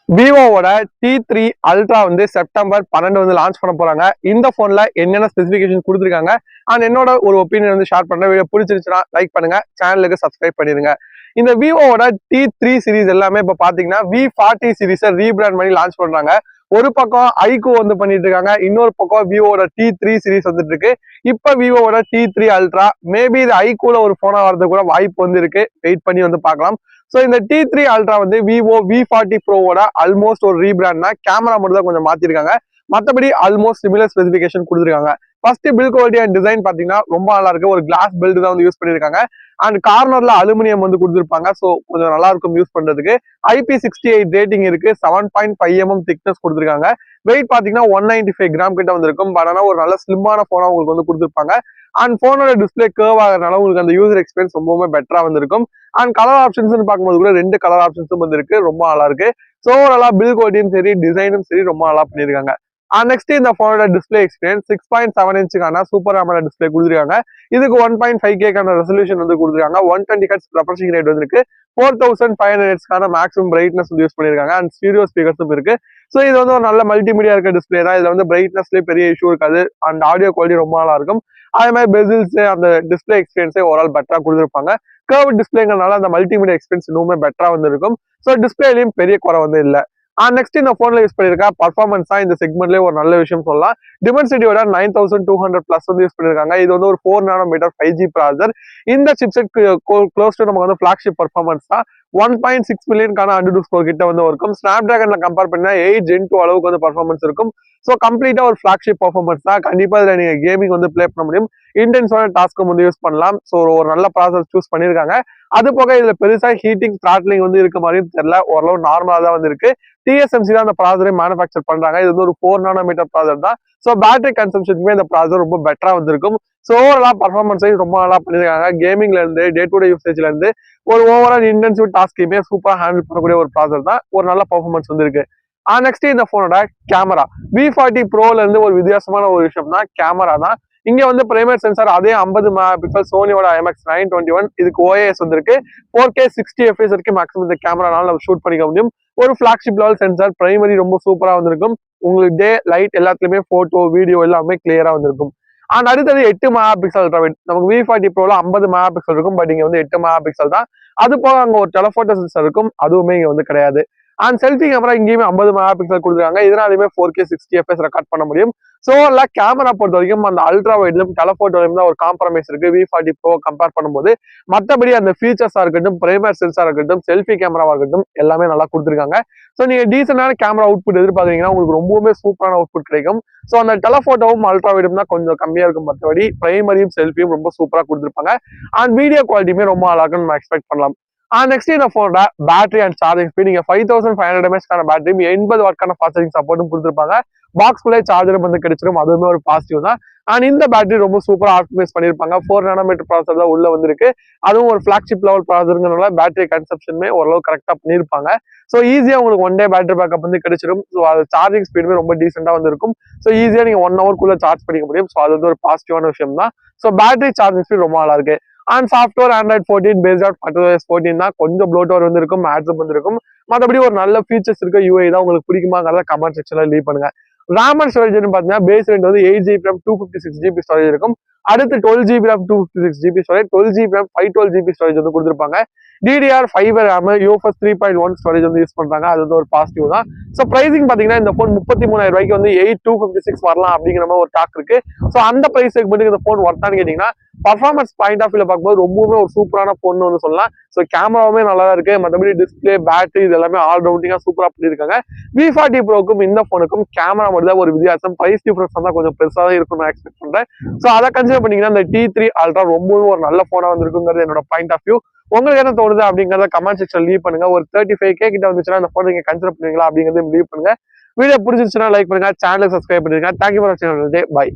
விவோவோட T3 ultra வந்து September 12 வந்து launch பண்ண போறாங்க. இந்த போன்ல என்னென்ன ஸ்பெசிபிகேஷன் கொடுத்துருக்காங்க அண்ட் என்னோட ஒரு ஒப்பீனியன் வந்து ஷேர் பண்றேன். வீடியோ பிடிச்சிருச்சுன்னா லைக் பண்ணுங்க, சேனலுக்கு சப்ஸ்கிரைப் பண்ணிருங்க. இந்த விவோவோட T3 சீரிஸ் எல்லாமே இப்ப பாத்தீங்கன்னா V40 சீரிஸை ரீபிராண்ட் பண்ணி லான்ச் பண்றாங்க. ஒரு பக்கம் ஐகோ வந்து பண்ணிட்டு இருக்காங்க, இன்னொரு பக்கம் விவோட T3 சீரிஸ் வந்துட்டு இருக்கு. இப்ப விவோட T3 அல்ட்ரா மேபி இது ஐகோல ஒரு போனா வரது கூட வாய்ப்பு வந்து இருக்கு. வெயிட் பண்ணி வந்து பார்க்கலாம். சோ இந்த T3 அல்ட்ரா வந்து விவோ V40 ப்ரோவோட ஆல்மோஸ்ட் ஒரு ரீபிராண்ட்னா கேமரா மட்டும் தான் கொஞ்சம் மாத்திருக்காங்க. மற்றபடி ஆல்மோஸ்ட் சிமிலர் ஸ்பெசிபிகேஷன் கொடுத்துருக்காங்க. First build quality and design பாத்தீங்கன்னா ரொம்ப நல்லா இருக்கு. ஒரு கிளாஸ் பில்ட் தான் வந்து யூஸ் பண்ணிருக்காங்க. அண்ட் கார்னர்ல அலுமினியம் வந்து கொடுத்துருப்பாங்க. ஸோ கொஞ்சம் நல்லா இருக்கும் யூஸ் பண்றதுக்கு. IP68 ரேட்டிங் இருக்கு. 7.5 mm திக்னஸ் கொடுத்துருக்காங்க. வெயிட் பாத்தீங்கன்னா 195 கிராம் கிட்ட வந்திருக்கும். பட் ஆனா ஒரு நல்ல ஸ்லிம்மான போனா உங்களுக்கு வந்து கொடுத்துருப்பாங்க. அண்ட் போனோட டிஸ்பிளே கர்வ் ஆகிறதுனால உங்களுக்கு அந்த யூசர் எக்ஸ்பீரியன்ஸ் ரொம்பவுமே பெட்டரா வந்திருக்கும். அண்ட் கலர் ஆப்ஷன்ஸ் பார்க்கும்போது கூட 2 கலர் ஆப்ஷன்ஸும் வந்து இருக்கு. ரொம்ப நல்லா இருக்கு. ஸோ ஓவராலா பில் குவாலிட்டியும் சரி, டிசைனும் சரி ரொம்ப நல்லா பண்ணியிருக்காங்க. நெக்ஸ்ட் இந்த போனோட டிஸ்பிளே எக்ஸ்பீரியன்ஸ் 6.7 இன்ச்சுக்கான சூப்பர் AMOLED டிஸ்பிளே கொடுத்துருக்காங்க. இதுக்கு 1.5K ரெசல்யூஷன் வந்து கொடுத்துருக்காங்க. 120 ஹெர்ட்ஸ் ரெஃப்ரெஷிங் ரேட் வந்து இருக்கு. 4500 ஹெர்ட்ஸ்க்கான மேக்ஸிமம் பிரைட்னஸ் வந்து யூஸ் பண்ணிருக்காங்க. அண்ட் ஸ்டீரியோ ஸ்பீக்கர்ஸும் இருக்கு. ஸோ இது வந்து ஒரு நல்ல மல்டிமீடியா இருக்க டிஸ்பிளே தான். இதுல வந்து பிரைட்னஸ்லேயே பெரிய இஷ்யூ இருக்காது. அண்ட் ஆடியோ குவாலிட்டி ரொம்ப நல்லா இருக்கும். அதே மாதிரி பெசில்ஸ் அந்த டிஸ்பிளே எக்ஸ்பீரியன்ஸே ஓவரால் பெட்டரா கொடுத்துருப்பாங்க. கர்வ் டிஸ்பிளேங்கிறதுனால அந்த மல்டிமீடியா எக்ஸ்பீரியன்ஸ் இன்னுமே பெட்டரா வந்து இருக்கும். ஸோ டிஸ்பிளேலையும் பெரிய குறை வந்து இல்லை. நெக்ஸ்ட் இந்த போன்ல யூஸ் பண்ணிருக்க பர்ஃபார்மன்ஸ் தான் இந்த செக்மெண்ட்லேயே ஒரு நல்ல விஷயம் சொல்லலாம். டிமென்சிட்டியோட 9200+ வந்து யூஸ் பண்ணிருக்காங்க. இது வந்து ஒரு 4 nm 5G ப்ராசர். இந்த சிப்செட் க்ளோஸ் டு நமக்கு வந்து ஃபிளாக்ஷிப் பர்ஃபார்மன்ஸ் தான். 1.6 மில்லியனுக்கான அன்டு ஸ்கோர் கிட்ட வந்து இருக்கும். ஸ்னாப் டிராகன்ல கம்பேர் பண்ணா 8 Gen 2 அளவுக்கு வந்து பர்ஃபார்மன்ஸ் இருக்கும். ஸோ கம்ப்ளீட்டா ஒரு ஃபிளாக்ஷிப் பர்ஃபார்மன்ஸ் தான். கண்டிப்பா இதுல நீங்க கேமிங் வந்து பிளே பண்ண முடியும். இன்டென்ஸான டாஸ்க்கும் வந்து யூஸ் பண்ணலாம். ஸோ ஒரு நல்ல ப்ராசஸ் சூஸ் பண்ணிருக்காங்க. அது போக இதுல பெருசா ஹீட்டிங் த்ராட்லிங் வந்து இருக்க மாதிரியும் தெரியல. ஓரளவு நார்மலா தான் வந்து இருக்கு. TSMC தான் அந்த ப்ராசரை மேனுஃபேக்சர் பண்றாங்க. இது வந்து ஒரு 4 nm ப்ராசர் தான். ஸோ பேட்டரி கன்சம்ஷனுக்குமே இந்த ப்ராசர் ரொம்ப பெட்டரா வந்திருக்கும். ஸோ ஓவரலா பர்ஃபார்மன்ஸை ரொம்ப நல்லா பண்ணிருக்காங்க. கேமிங்ல இருந்து டே டு டே யூசேஜ்ல இருந்து ஒரு ஓவரால் இன்டென்சிவ் டாஸ்கையுமே சூப்பரா ஹேண்டில் பண்ணக்கூடிய ஒரு ப்ராசர் தான். ஒரு நல்ல பர்ஃபார்மன்ஸ் வந்து இருக்கு. நெக்ஸ்ட் இந்த போனோட கேமரா V40 ப்ரோல இருந்து ஒரு வித்தியாசமான ஒரு விஷயம்னா கேமரா தான். இங்க வந்து பிரைமரி சென்சார் அதே 50 மெகாபிக்சல் சோனியோட IMX921 இதுக்கு OIS வந்திருக்கு. 4K 60 FPS வரைக்கும் மேக்ஸிமம் இந்த கேமரானால நம்ம ஷூட் பண்ணிக்க முடியும். ஒரு ஃபிளாக்ஷிப் லெவல் சென்சார், பிரைமரி ரொம்ப சூப்பரா வந்திருக்கும். உங்களுக்கு டே லைட் எல்லாத்துலயுமே போட்டோ வீடியோ எல்லாமே கிளியரா வந்திருக்கும். அண்ட் அடுத்தது 8 மெகாபிக்சல் அல்ட்ராவைட். நமக்கு V40 ப்ரோல 50 மெகாபிக்சல் இருக்கும். பட் இங்க வந்து 8 மெகாபிக்சல் தான். அது போக அங்க ஒரு டெலபோட்டோ சென்சார் இருக்கும். அதுவுமே இங்க வந்து கிடையாது. அண்ட் செல்ஃபி கேமரா இங்கேயுமே 50 மெகாபிக்சல் கொடுத்துருக்காங்க. இதனாலுமே 4K 60 FPS ரெக்கார்ட் பண்ண முடியும். ஸோ கேமரா பொறுத்த வரைக்கும் அந்த அல்ட்ரா வைட்லும் டெலபோட்டோலையும் தான் ஒரு காம்ப்ரமைஸ் இருக்கு V40 ப்ரோ கம்பேர் பண்ணும்போது. மற்றபடி அந்த ஃபீச்சர்ஸா இருக்கட்டும், பிரைமரி சென்சாரா இருக்கட்டும், செல்ஃபி கேமராவா இருக்கட்டும் எல்லாமே நல்லா கொடுத்துருக்காங்க. ஸோ நீங்க டீசென்டான கேமரா அவுட்புட் எதிர்பார்த்தீங்கன்னா உங்களுக்கு ரொம்பவுமே சூப்பரான அவுட்புட் கிடைக்கும். ஸோ அந்த டெலபோட்டோவும் அல்ட்ரா வைடும் தான் கொஞ்சம் கம்மியா இருக்கும். மற்றபடி பிரைமரியும் செல்ஃபியும் ரொம்ப சூப்பரா கொடுத்துருப்பாங்க. அண்ட் வீடியோ குவாலிட்டியுமே ரொம்ப நல்லா இருக்குன்னு நம்ம எக்ஸ்பெக்ட் பண்ணலாம். நெக்ஸ்ட் இந்த போனோட பேட்டரி அண்ட் சார்ஜிங் ஸ்பீட் நீங்க 5500 mAh பேட்டரி 80 வாட்கான ஃபாஸ்ட் சார்ஜிங் சப்போர்ட்டும் கொடுத்துருப்பாங்க. பாக்ஸ்குள்ளே சார்ஜரும் வந்து கிடைச்சிடும். அதுவுமே ஒரு பாசிட்டிவ் தான். அண்ட் இந்த பேட்டரி ரொம்ப சூப்பரா ஆப்டிமைஸ் பண்ணிருப்பாங்க. 4 nm ப்ராசர் தான் உள்ள வந்திருக்கு. அதுவும் ஒரு ஃபிளாக்ஷிப் லெவல் ப்ராசருங்கிறனால பேட்டரி கன்சப்ஷனுமே ஓரளவு கரெக்டா பண்ணிருப்பாங்க. ஸோ ஈஸியா உங்களுக்கு 1 டே பேட்டரி பேக்கப் வந்து கிடைச்சிடும். ஸோ அது சார்ஜிங் ஸ்பீடுமே ரொம்ப டீசெண்டா வந்திருக்கும். ஸோ ஈஸியா நீங்க 1 ஹவர்க்குள்ள சார்ஜ் பண்ணிக்க முடியும். ஸோ அது வந்து ஒரு பாசிட்டிவான விஷயம் தான். ஸோ பேட்டரி சார்ஜிங் ஸ்பீட் ரொம்ப நல்லா இருக்கு. And software Android 14 based on WatchOS 14 தான். கொஞ்சம் ப்ளோட்வேர் வந்து இருக்கும், ஆட்ஸும் வந்து இருக்கும். மற்றபடி ஒரு நல்ல ஃபீச்சர்ஸ் இருக்க UI தான். உங்களுக்கு பிடிக்குமாங்கிறத கமெண்ட் செக்ஷன்ல லீவ் பண்ணுங்க. RAM அண்ட் ஸ்டோரேஜ் பாத்தீங்கன்னா பேஸ் ரேட் வந்து 8GB RAM 256GB ஸ்டோரேஜ் இருக்கும். அடுத்து 12GB RAM 256GB storage, 12GB RAM 512GB storage வந்து கொடுத்துருப்பாங்க. DDR5 RAM UFS 3.1 ஸ்டோரேஜ் வந்து யூஸ் பண்றாங்க. அது வந்து ஒரு பாசிட்டிவ் தான். ஸோ பிரைசிங் பாத்தீங்கன்னா இந்த போன் 33,000 ரூபாய்க்கு வந்து 8256 வரலாம் அப்படிங்கிற மாதிரி ஒரு டாக் இருக்கு. ஸோ அந்த பிரைஸ் செக்மெண்ட்டுக்கு இந்த போன் ஒர்த்தான்னு கேட்டீங்கன்னா பர்ஃபார்மன்ஸ் பாயிண்ட் ஆஃப் வியூல பார்க்கும்போது ரொம்பவே ஒரு சூப்பரான போன் வந்து சொல்லலாம். ஸோ கேமராவுமே நல்லா இருக்கு. மற்றபடி டிஸ்பிளே, பேட்டரி இது எல்லாமே ஆல்ரவுண்டிங்கா சூப்பரா பண்ணிருக்காங்க. V40 ப்ரோக்கும் இந்த போனுக்கும் கேமரா மட்டும் தான் ஒரு வித்தியாசம். பிரைஸ் டிஃபரன்ஸ் தான் கொஞ்சம் பெருசா தான் இருக்கும் நான் எக்ஸ்பெக்ட் பண்றேன். ஸோ அதை கன்சிடர் பண்ணீங்கன்னா இந்த T3 அல்ட்ரா ரொம்பவும் ஒரு நல்ல போனா வந்திருக்குங்கிறது என்னோட பாயிண்ட் ஆஃப் வியூ. உங்களுக்கு என்ன தோணுது அப்படிங்கறத கமெண்ட் செக்ஷன் லீவ் பண்ணுங்க. ஒரு 35K கிட்ட வந்துச்சுன்னா இந்த போன் நீங்க கன்சிடர் பண்ணுவீங்களா அப்படிங்கறத லீவ் பண்ணுங்க. வீடியோ பிடிச்சிருச்சுன்னா லைக் பண்ணுங்க, சேனலுக்கு சப்ஸ்கிரைப் பண்ணிருங்க. தேங்க்யூ ஃபார் வாட்சிங். பை.